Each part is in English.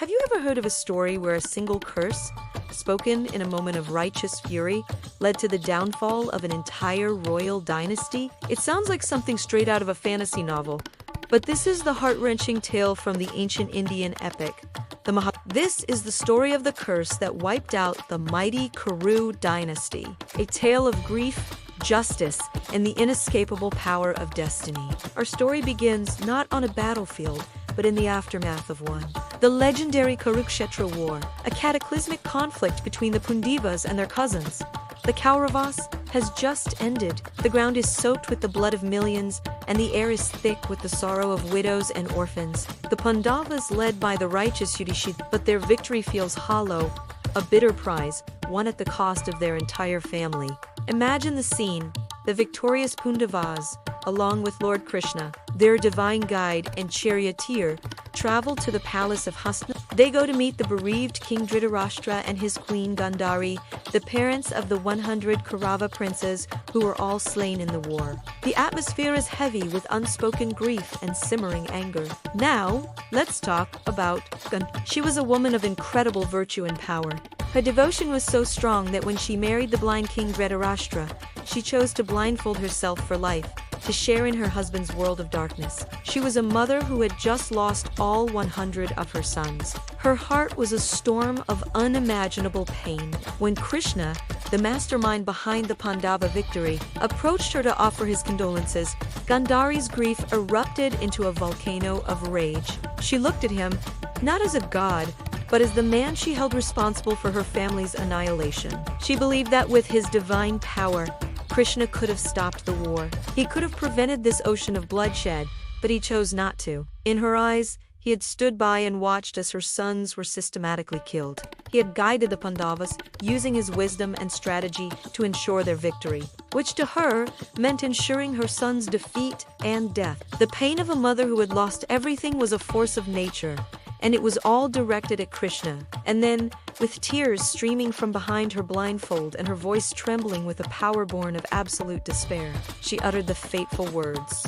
Have you ever heard of a story where a single curse, spoken in a moment of righteous fury, led to the downfall of an entire royal dynasty? It sounds like something straight out of a fantasy novel, but this is the heart-wrenching tale from the ancient Indian epic, the Mahabharata. This is the story of the curse that wiped out the mighty Kuru Dynasty, a tale of grief, justice, and the inescapable power of destiny. Our story begins not on a battlefield, but in the aftermath of one. The legendary Kurukshetra War, a cataclysmic conflict between the Pandavas and their cousins. The Kauravas has just ended. The ground is soaked with the blood of millions, and the air is thick with the sorrow of widows and orphans. The Pandavas led by the righteous Yudhishthira, but their victory feels hollow, a bitter prize, won at the cost of their entire family. Imagine the scene. The victorious Pandavas, along with Lord Krishna, their divine guide and charioteer, travel to the palace of Hasna. They go to meet the bereaved King Dhritarashtra and his queen Gandhari, the parents of the 100 Kaurava princes who were all slain in the war. The atmosphere is heavy with unspoken grief and simmering anger. Now, let's talk about Gandhari. She was a woman of incredible virtue and power. Her devotion was so strong that when she married the blind King Dhritarashtra, she chose to blindfold herself for life, to share in her husband's world of darkness. She was a mother who had just lost all 100 of her sons. Her heart was a storm of unimaginable pain. When Krishna, the mastermind behind the Pandava victory, approached her to offer his condolences, Gandhari's grief erupted into a volcano of rage. She looked at him, not as a god, but as the man she held responsible for her family's annihilation. She believed that with his divine power, Krishna could have stopped the war. He could have prevented this ocean of bloodshed, but he chose not to. In her eyes, he had stood by and watched as her sons were systematically killed. He had guided the Pandavas, using his wisdom and strategy to ensure their victory, which to her meant ensuring her sons' defeat and death. The pain of a mother who had lost everything was a force of nature, and it was all directed at Krishna. And then, with tears streaming from behind her blindfold and her voice trembling with a power born of absolute despair, she uttered the fateful words.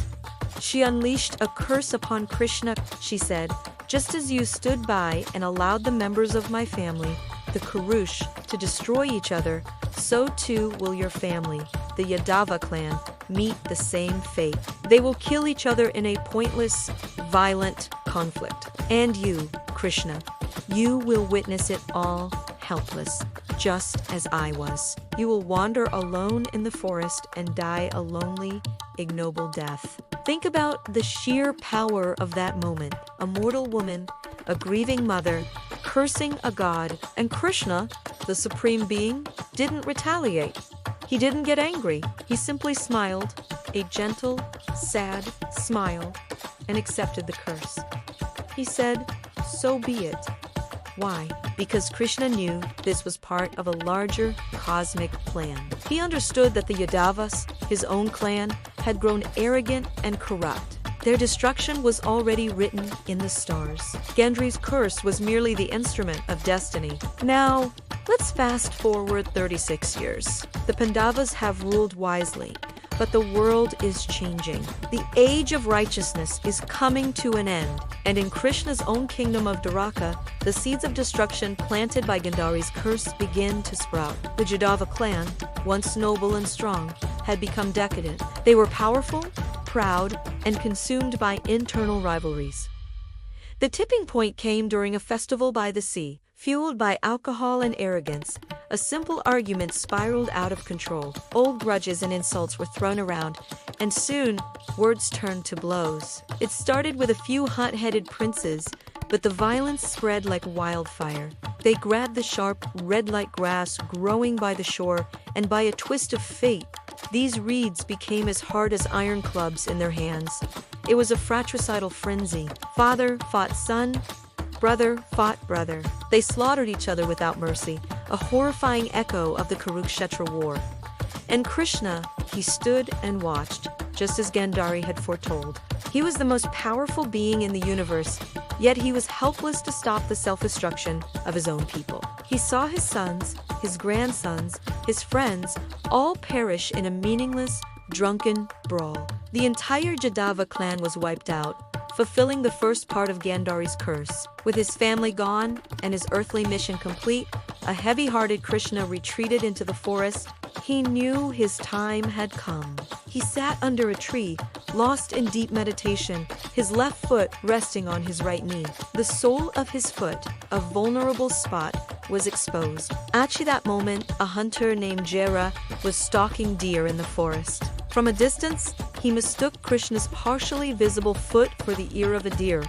She unleashed a curse upon Krishna. She said, "Just as you stood by and allowed the members of my family, the Kurush, to destroy each other, so too will your family, the Yadava clan, meet the same fate. They will kill each other in a pointless, violent conflict. And you, Krishna, you will witness it all, helpless, just as I was. You will wander alone in the forest and die a lonely, ignoble death." Think about the sheer power of that moment. A mortal woman, a grieving mother, cursing a god, and Krishna, the supreme being, didn't retaliate. He didn't get angry. He simply smiled, a gentle, sad smile, and accepted the curse. He said, "So be it." Why? Because Krishna knew this was part of a larger cosmic plan. He understood that the Yadavas, his own clan, had grown arrogant and corrupt. Their destruction was already written in the stars. Gandhari's curse was merely the instrument of destiny. Now, let's fast forward 36 years. The Pandavas have ruled wisely, but the world is changing. The age of righteousness is coming to an end, and in Krishna's own kingdom of Dwaraka, the seeds of destruction planted by Gandhari's curse begin to sprout. The Yadava clan, once noble and strong, had become decadent. They were powerful, proud, and consumed by internal rivalries. The tipping point came during a festival by the sea. Fueled by alcohol and arrogance, a simple argument spiraled out of control. Old grudges and insults were thrown around, and soon, words turned to blows. It started with a few hot-headed princes, but the violence spread like wildfire. They grabbed the sharp, red-like grass growing by the shore, and by a twist of fate, these reeds became as hard as iron clubs in their hands. It was a fratricidal frenzy. Father fought son, brother fought brother. They slaughtered each other without mercy, a horrifying echo of the Kurukshetra war. And Krishna, he stood and watched, just as Gandhari had foretold. He was the most powerful being in the universe, yet he was helpless to stop the self-destruction of his own people. He saw his sons, his grandsons, his friends, all perish in a meaningless, drunken brawl. The entire Yadava clan was wiped out, fulfilling the first part of Gandhari's curse. With his family gone and his earthly mission complete, a heavy-hearted Krishna retreated into the forest. He knew his time had come. He sat under a tree, lost in deep meditation, his left foot resting on his right knee. The sole of his foot, a vulnerable spot, was exposed. At that moment, a hunter named Jera was stalking deer in the forest. From a distance, he mistook Krishna's partially visible foot for the ear of a deer.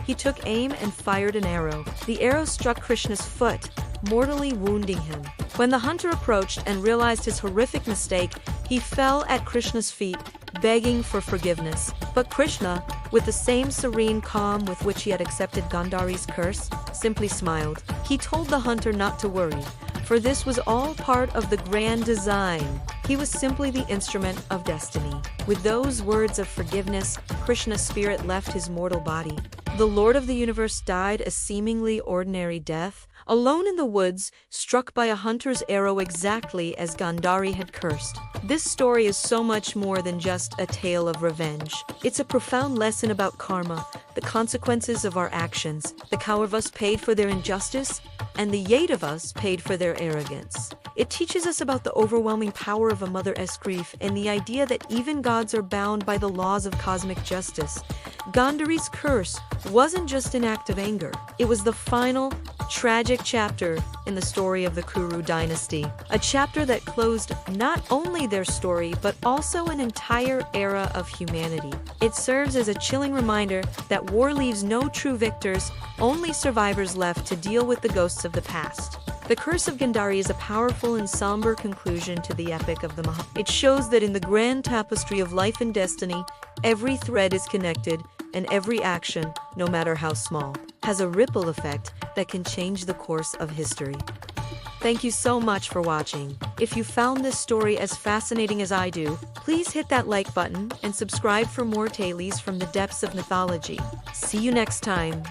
He took aim and fired an arrow. The arrow struck Krishna's foot, mortally wounding him. When the hunter approached and realized his horrific mistake, he fell at Krishna's feet, begging for forgiveness. But Krishna, with the same serene calm with which he had accepted Gandhari's curse, simply smiled. He told the hunter not to worry, for this was all part of the grand design. He was simply the instrument of destiny. With those words of forgiveness, Krishna's spirit left his mortal body. The Lord of the Universe died a seemingly ordinary death, alone in the woods, struck by a hunter's arrow exactly as Gandhari had cursed. This story is so much more than just a tale of revenge. It's a profound lesson about karma, the consequences of our actions. The Kauravas paid for their injustice, and the Yadavas paid for their arrogance. It teaches us about the overwhelming power of a mother's grief and the idea that even gods are bound by the laws of cosmic justice. Gandhari's curse wasn't just an act of anger. It was the final, tragic chapter in the story of the Kuru Dynasty. A chapter that closed not only their story, but also an entire era of humanity. It serves as a chilling reminder that war leaves no true victors, only survivors left to deal with the ghosts of the past. The Curse of Gandhari is a powerful and somber conclusion to the epic of the Mahabharata. It shows that in the grand tapestry of life and destiny, every thread is connected, and every action, no matter how small, has a ripple effect that can change the course of history. Thank you so much for watching. If you found this story as fascinating as I do, please hit that like button and subscribe for more tales from the depths of mythology. See you next time.